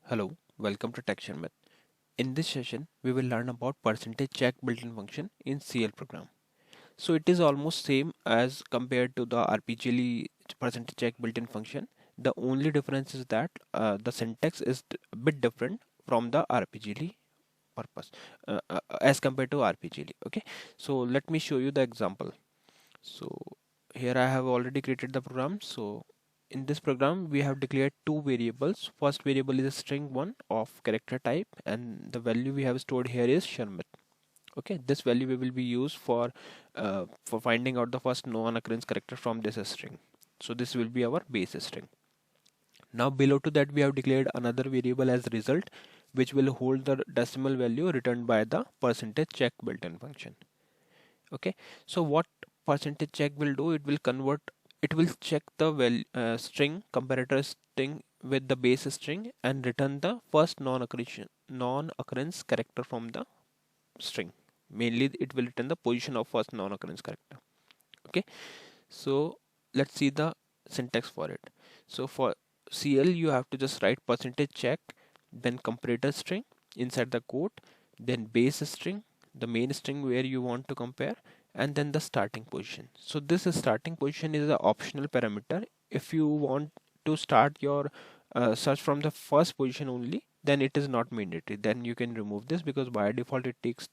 Hello, welcome to Texture Myth. In this session, we will learn about percentage check built-in function in CL program. So it is almost same as compared to the RPGL percentage check built-in function. The only difference is that the syntax is a bit different from the RPGL purpose as compared to RPGL. Okay, so let me show you the example. So here I have already created the program. So in this program we have declared two variables. First variable is a string one of character type, and the value we have stored here is Sharmit. Okay, this value we will be used for finding out the first known occurrence character from this string. So this will be our base string. Now below to that we have declared another variable as result, which will hold the decimal value returned by the percentage check built-in function. Okay, so what percentage check will do, it will check the string comparator string with the base string and return the first non-occurrence character from the string. Mainly it will return the position of first non-occurrence character. Okay, so let's see the syntax for it. So for CL you have to just write percentage check, then comparator string inside the quote, then base string, the main string where you want to compare, and then the starting position. So this starting position is an optional parameter. If you want to start your search from the first position only, then it is not mandatory. Then you can remove this because by default it takes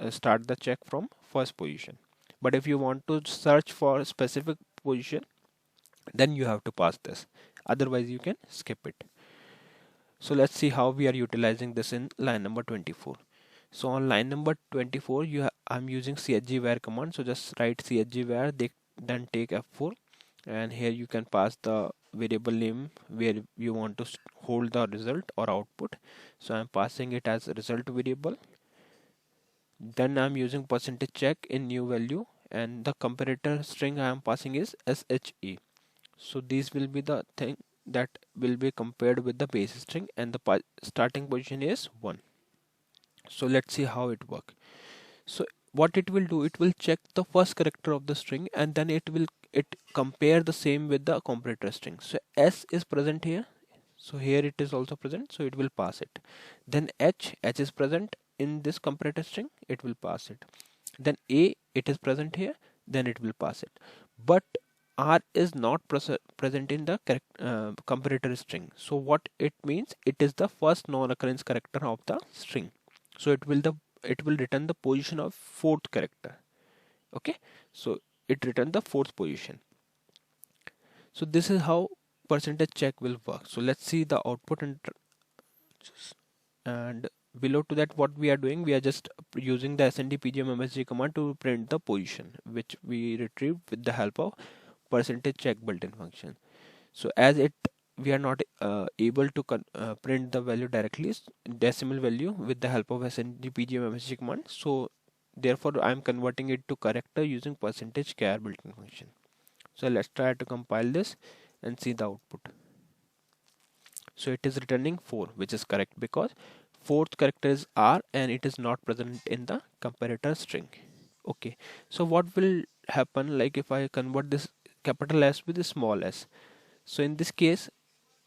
start the check from first position. But if you want to search for a specific position, then you have to pass this. Otherwise you can skip it. So let's see how we are utilizing this in line number 24. So on line number 24, I'm using chgvar command. So just write chgvar, then take F4, and here you can pass the variable name where you want to hold the result or output. So I'm passing it as result variable. Then I'm using percentage check in new value, and the comparator string I am passing is SHE. So these will be the thing that will be compared with the base string, and the starting position is 1. So let's see how it works. So what it will do, it will check the first character of the string, and then it compare the same with the comparator string. So S is present here, so here it is also present, so it will pass it. Then H is present in this comparator string, it will pass it. Then A, it is present here, then it will pass it. But R is not present in the comparator string. So what it means, it is the first non-occurrence character of the string. So it will return the position of fourth character. Okay, so it return the fourth position. So this is how percentage check will work. So let's see the output, and below to that what we are doing, we are just using the sndpgm command to print the position, which we retrieved with the help of percentage check built-in function. So as it we are not able to print the value directly, decimal value, with the help of sndpgm command, so therefore I am converting it to character using percentage char built-in function. So let's try to compile this and see the output. So it is returning 4, which is correct because fourth character is R and it is not present in the comparator string. Okay, so what will happen, like if I convert this capital S with a small s. So in this case,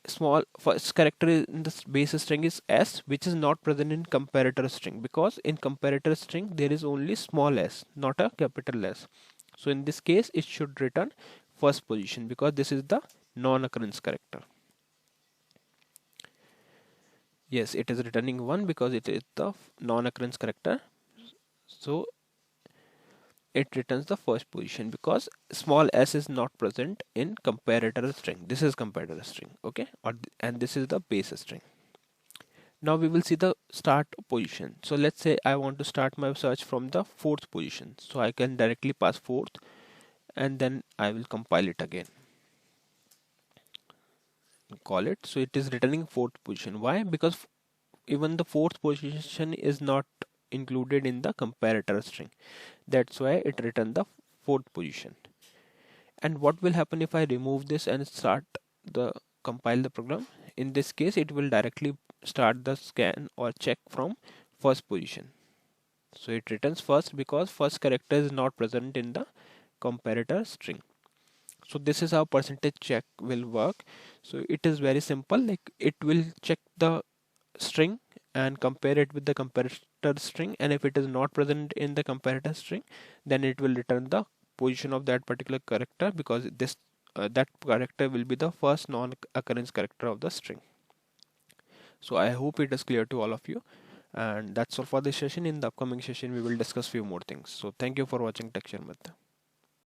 small first character in the base string is S, which is not present in comparator string, because in comparator string there is only small s, not a capital S. So in this case it should return first position because this is the non-occurrence character. Yes, it is returning 1 because it is the non-occurrence character. So it returns the first position because small s is not present in comparator string. This is comparator string, okay, and this is the base string. Now we will see the start position. So let's say I want to start my search from the fourth position. So I can directly pass fourth, and then I will compile it again. Call it. So it is returning fourth position. Why? Because even the fourth position is not included in the comparator string. That's why it returned the fourth position. And what will happen if I remove this and start the compile the program? In this case, it will directly start the scan or check from first position. So it returns first because first character is not present in the comparator string. So this is how percentage check will work. So it is very simple, like it will check the string and compare it with the comparator string, and if it is not present in the comparator string, then it will return the position of that particular character, because this that character will be the first non-occurrence character of the string. So I hope it is clear to all of you, and that's all for this session. In the upcoming session we will discuss few more things. So thank you for watching Texture Method.